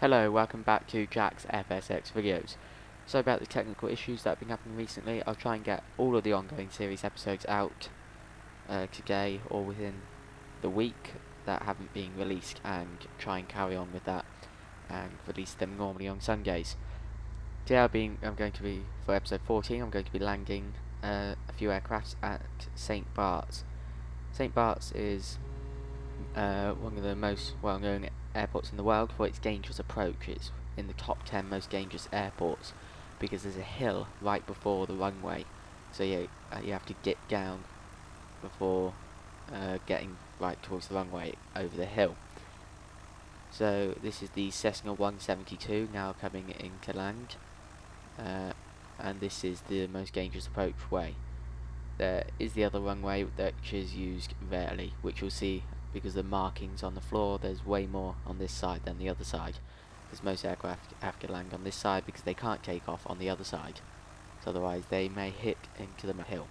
Hello, welcome back to Jack's FSX videos. So about the technical issues that have been happening recently, I'll try and get all of the ongoing series episodes out today or within the week that haven't been released, and try and carry on with that and release them normally on Sundays. Today I'm going to be, for episode 14, I'm going to be landing a few aircrafts at St. Bart's. St. Bart's is one of the most well-known airports in the world for its dangerous approach. It's in the top 10 most dangerous airports because there's a hill right before the runway, so you have to get down before getting right towards the runway over the hill. So this is the Cessna 172 now coming into land, and this is the most dangerous approach way. There is the other runway which is used rarely, which you'll see because the markings on the floor. There's way more on this side than the other side, because most aircraft have to land on this side because they can't take off on the other side, so otherwise they may hit into the hill.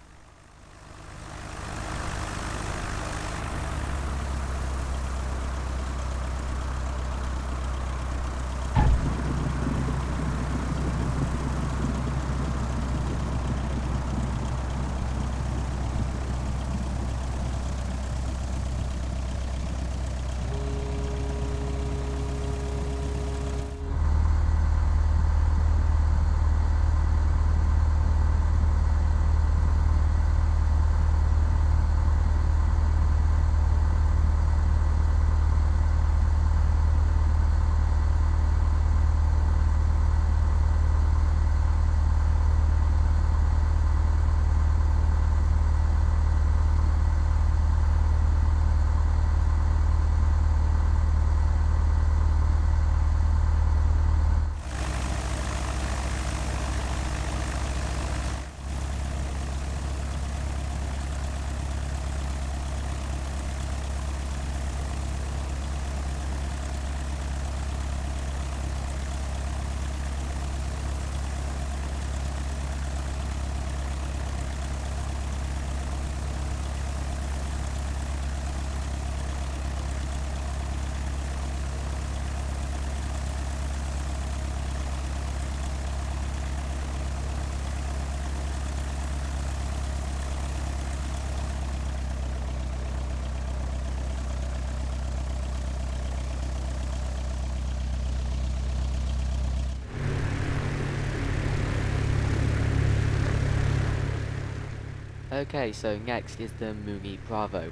Okay, so next is the Mooney Bravo.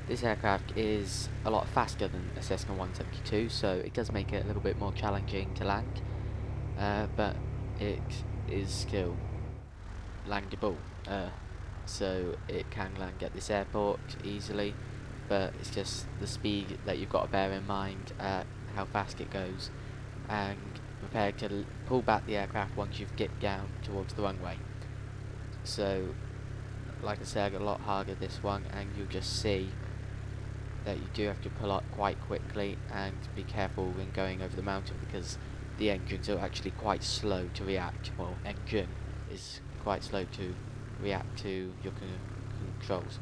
This aircraft is a lot faster than a Cessna 172, so it does make it a little bit more challenging to land, but it is still landable, so it can land at this airport easily, but it's just the speed that you've got to bear in mind, how fast it goes, and prepare to pull back the aircraft once you've get down towards the runway. So like I said, a lot harder this one, and you'll just see that you do have to pull up quite quickly and be careful when going over the mountain, because the engines are actually quite slow to react. Well, engine is quite slow to react to your controls.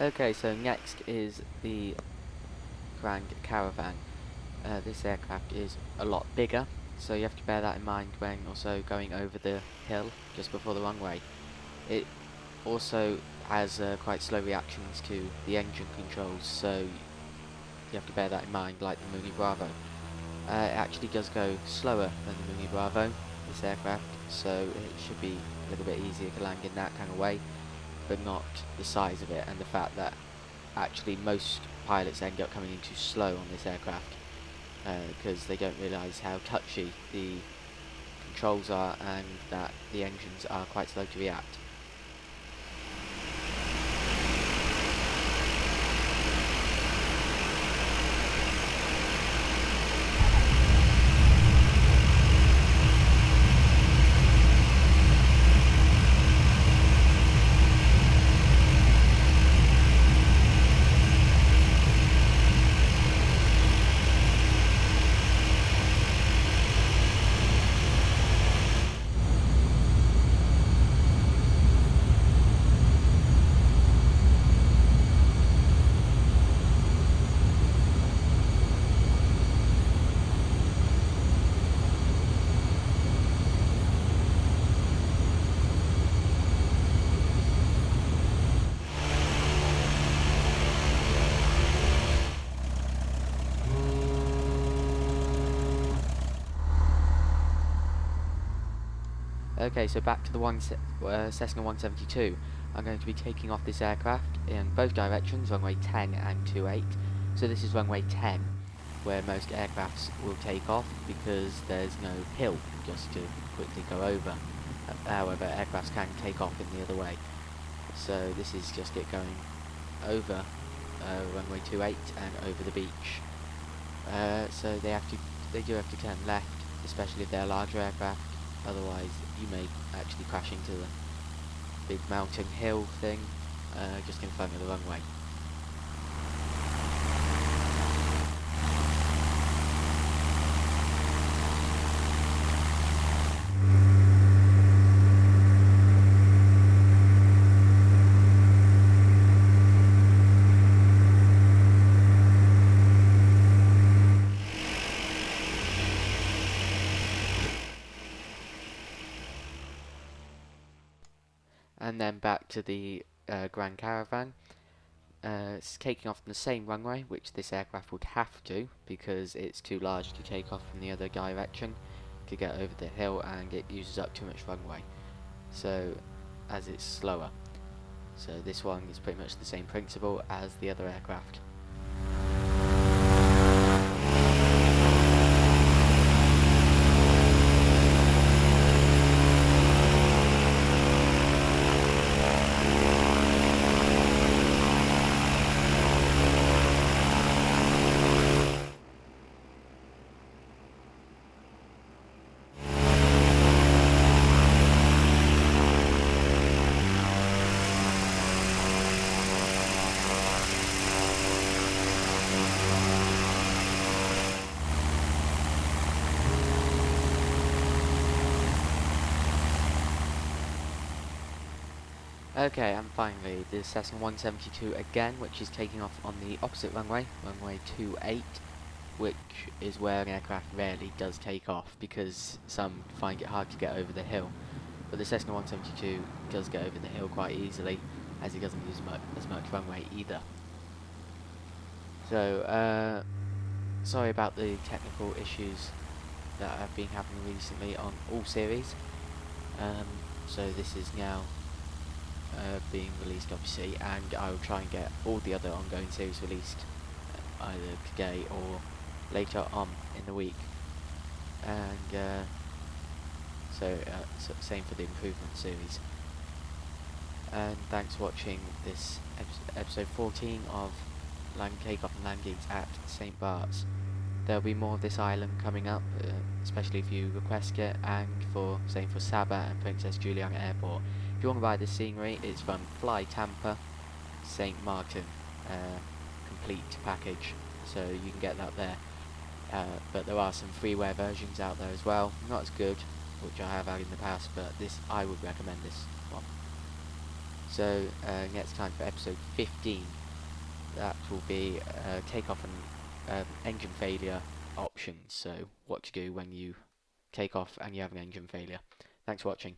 Okay, so next is the Grand Caravan. This aircraft is a lot bigger, so you have to bear that in mind when also going over the hill just before the runway. It also has quite slow reactions to the engine controls, so you have to bear that in mind, like the Mooney Bravo. It actually does go slower than the Mooney Bravo, this aircraft, so it should be a little bit easier to land in that kind of way, but not the size of it and the fact that actually most pilots end up coming in too slow on this aircraft. because they don't realise how touchy the controls are and that the engines are quite slow to react. Okay, so back to the Cessna 172. I'm going to be taking off this aircraft in both directions, runway 10 and 28. So this is runway 10, where most aircrafts will take off because there's no hill just to quickly go over. However, aircrafts can take off in the other way. So this is just it going over runway 28 and over the beach. So they do have to turn left, especially if they're larger aircraft. Otherwise, you may actually crash into the big mountain hill thing just in front of the runway. And then back to the Grand Caravan. It's taking off from the same runway, which this aircraft would have to, because it's too large to take off from the other direction to get over the hill, and it uses up too much runway. So, as it's slower. So this one is pretty much the same principle as the other aircraft. Okay, and finally the Cessna 172 again, which is taking off on the opposite runway, runway 28, which is where an aircraft rarely does take off because some find it hard to get over the hill. But the Cessna 172 does get over the hill quite easily, as it doesn't use as much runway either. So, sorry about the technical issues that have been happening recently on all series. So this is now being released obviously, and I will try and get all the other ongoing series released either today or later on in the week. And so same for the improvement series. And thanks for watching this episode 14 of Land Takeoff and Landings at St. Bart's. There'll be more of this island coming up, especially if you request it, and same for Saba and Princess Juliana Airport. If you want to buy the scenery, it's from Fly Tampa, St. Martin, complete package, so you can get that there. But there are some freeware versions out there as well, not as good, which I have had in the past, but I would recommend this one. So next time for episode 15, that will be takeoff and engine failure options, so what to do when you take off and you have an engine failure. Thanks for watching.